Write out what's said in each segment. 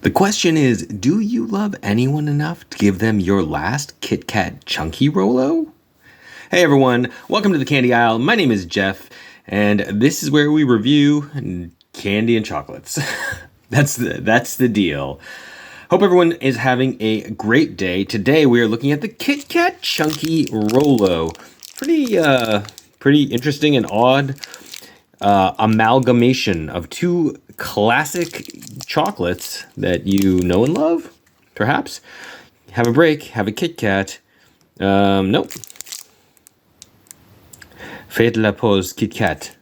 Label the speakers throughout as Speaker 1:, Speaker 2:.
Speaker 1: The question is, do you love anyone enough to give them your last Kat Chunky Rolo? Hey everyone, welcome to the Candy Aisle. My name is Jeff, and this is where we review candy and chocolates. That's the deal. Hope everyone is having a great day. Today we are looking at the Kat Chunky Rolo. Pretty interesting and odd amalgamation of two classic chocolates that you know and love, perhaps. Have a break, have a Kit Kat. Nope. Faites la pause, Kit Kat.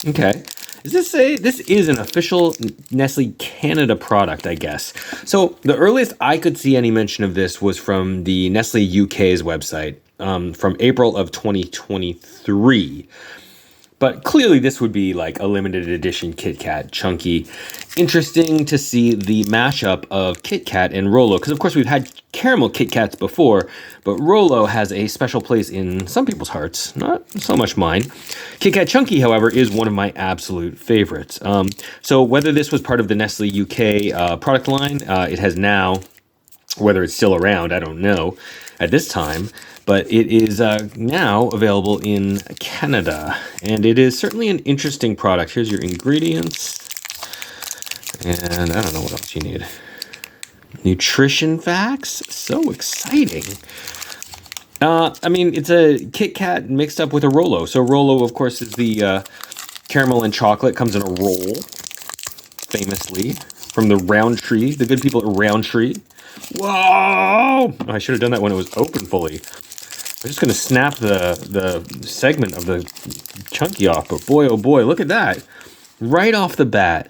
Speaker 1: Okay. This is an official Nestle Canada product, I guess. So the earliest I could see any mention of this was from the Nestle UK's website from April of 2023. But clearly this would be like a limited edition Kit Kat Chunky. Interesting to see the mashup of Kit Kat and Rolo, because of course we've had caramel Kit Kats before, but Rolo has a special place in some people's hearts, not so much mine. Kit Kat Chunky, however, is one of my absolute favorites. So whether this was part of the Nestle UK product line, it has now, whether it's still around, I don't know at this time, but it is now available in Canada, and it is certainly an interesting product. Here's your ingredients, and I don't know what else you need. Nutrition facts, so exciting. I mean, it's a Kit Kat mixed up with a Rolo. So Rolo, of course, is the caramel and chocolate, comes in a roll, famously, from the Roundtree, the good people at Roundtree. Whoa! Oh, I should have done that when it was open fully. I'm just going to snap the segment of the Chunky off, but boy, oh boy, look at that. Right off the bat,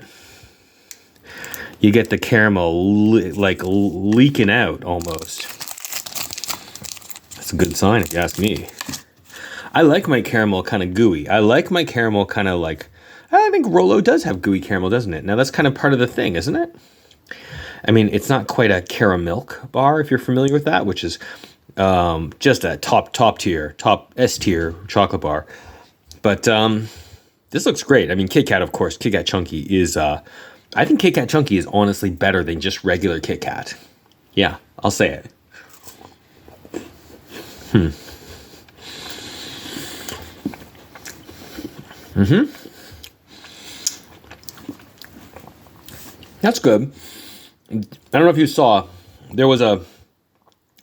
Speaker 1: you get the caramel leaking out almost. That's a good sign if you ask me. I like my caramel kind of gooey. I like my caramel kind of like, I think Rolo does have gooey caramel, doesn't it? Now that's kind of part of the thing, isn't it? I mean, it's not quite a caramilk bar, if you're familiar with that, which is just a top S tier chocolate bar. But this looks great. I mean, Kit Kat, of course, Kit Kat Chunky is, I think Kit Kat Chunky is honestly better than just regular Kit Kat. Yeah, I'll say it. That's good. I don't know if you saw, there was a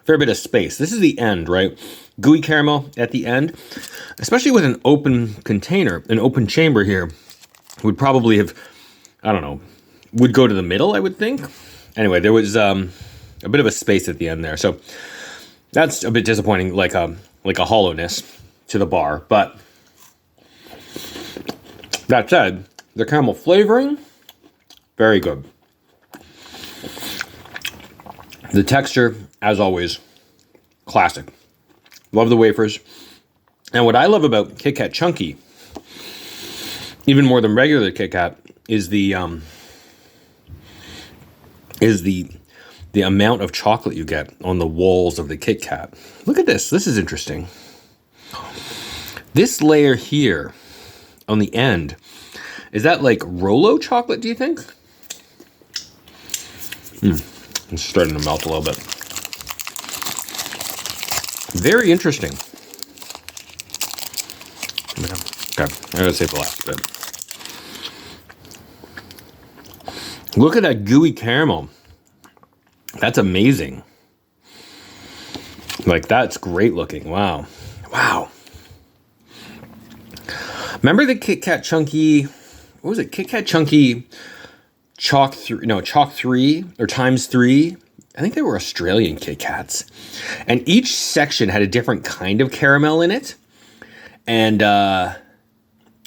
Speaker 1: fair bit of space. This is the end, right? Gooey caramel at the end, especially with an open container, an open chamber here, would probably have, I don't know, would go to the middle, I would think. Anyway, there was a bit of a space at the end there. So that's a bit disappointing, like a hollowness to the bar. But that said, the caramel flavoring, very good. The texture, as always, classic. Love the wafers. And what I love about Kit Kat Chunky, even more than regular Kit Kat, is the amount of chocolate you get on the walls of the Kit Kat. Look at this. This is interesting. This layer here on the end, is that like Rolo chocolate, do you think? It's starting to melt a little bit. Very interesting. Okay, I gotta save the last bit. Look at that gooey caramel. That's amazing. Like, that's great looking. Wow. Wow. Remember the Kit Kat Chunky, what was it? Kit Kat Chunky Chalk 3 or ×3. I think they were Australian Kit Kats. And each section had a different kind of caramel in it. And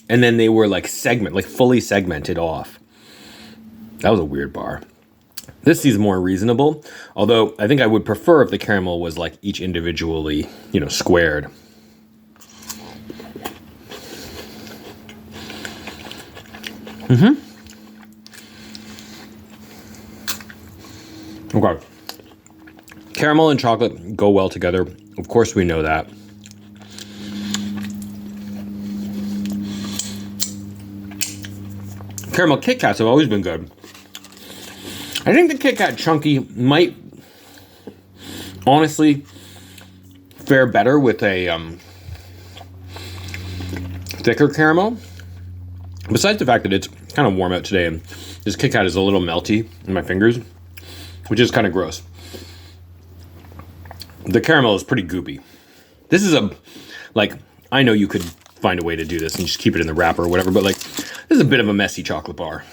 Speaker 1: then they were like fully segmented off. That was a weird bar. This seems more reasonable, although I think I would prefer if the caramel was like each individually, squared. Okay. Caramel and chocolate go well together. Of course we know that. Caramel Kit Kats have always been good. I think the Kit Kat Chunky might honestly fare better with a thicker caramel. Besides the fact that it's kind of warm out today and this Kit Kat is a little melty in my fingers, which is kind of gross. The caramel is pretty goopy. This is I know you could find a way to do this and just keep it in the wrapper or whatever, but this is a bit of a messy chocolate bar.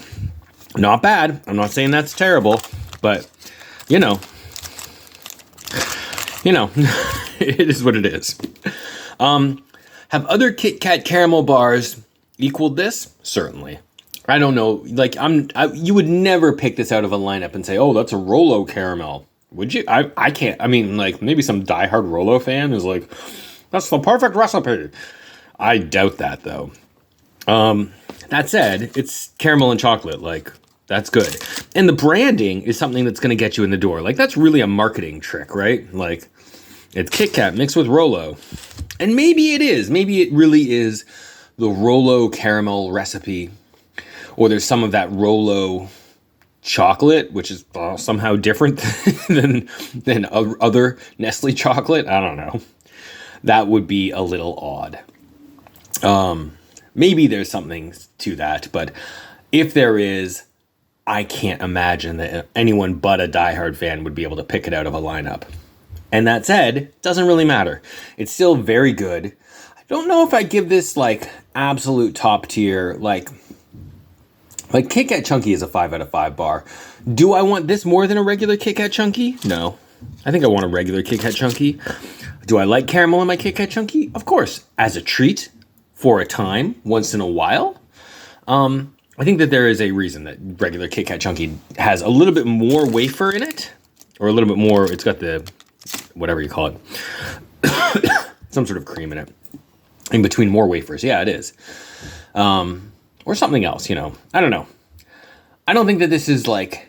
Speaker 1: Not bad. I'm not saying that's terrible, but you know, it is what it is. Have other Kit Kat caramel bars equaled this? Certainly. I don't know. You would never pick this out of a lineup and say, "Oh, that's a Rolo caramel." Would you? I can't. I mean, maybe some diehard Rolo fan is like, "That's the perfect recipe." I doubt that though. That said, it's caramel and chocolate. That's good. And the branding is something that's going to get you in the door. That's really a marketing trick, right? It's Kit Kat mixed with Rolo. And maybe it is. Maybe it really is the Rolo caramel recipe. Or there's some of that Rolo chocolate, which is somehow different than other Nestle chocolate. I don't know. That would be a little odd. Maybe there's something to that. But if there is, I can't imagine that anyone but a diehard fan would be able to pick it out of a lineup. And that said, it doesn't really matter. It's still very good. I don't know if I give this absolute top tier, Kit Kat Chunky is a 5 out of 5 bar. Do I want this more than a regular Kit Kat Chunky? No. I think I want a regular Kit Kat Chunky. Do I like caramel in my Kit Kat Chunky? Of course. As a treat, for a time, once in a while. I think that there is a reason that regular Kit Kat Chunky has a little bit more wafer in it. Or a little bit more, it's got the, whatever you call it. Some sort of cream in it. In between more wafers. Yeah, it is. Or something else, I don't know. I don't think that this is I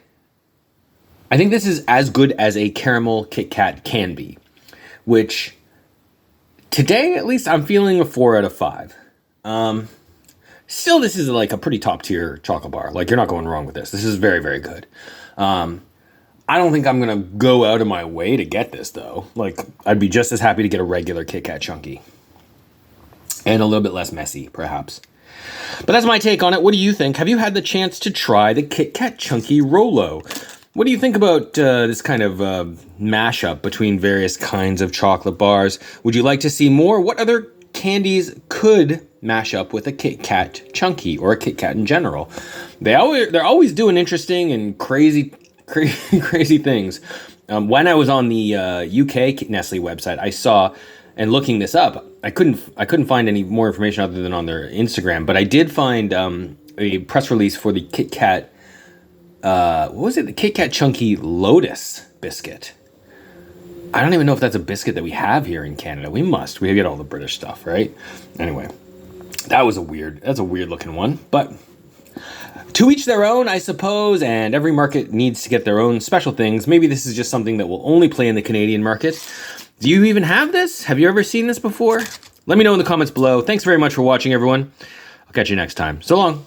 Speaker 1: think this is as good as a caramel Kit Kat can be. Which, today at least, I'm feeling a 4 out of 5. Still, this is a pretty top tier chocolate bar. You're not going wrong with this. This is very, very good. I don't think I'm going to go out of my way to get this, though. I'd be just as happy to get a regular Kit Kat Chunky. And a little bit less messy, perhaps. But that's my take on it. What do you think? Have you had the chance to try the Kit Kat Chunky Rolo? What do you think about this kind of mashup between various kinds of chocolate bars? Would you like to see more? What other candies could mash up with a Kit Kat Chunky or a Kit Kat in general? They're always doing interesting and crazy things. When I was on the UK Nestle website, I saw, and looking this up, I couldn't find any more information other than on their Instagram, but I did find a press release for the Kit Kat, what was it? The Kit Kat Chunky Lotus biscuit. I don't even know if that's a biscuit that we have here in Canada. We must. We get all the British stuff, right? Anyway, that's a weird looking one, but to each their own, I suppose, and every market needs to get their own special things. Maybe this is just something that will only play in the Canadian market. Do you even have this? Have you ever seen this before? Let me know in the comments below. Thanks very much for watching, everyone. I'll catch you next time. So long.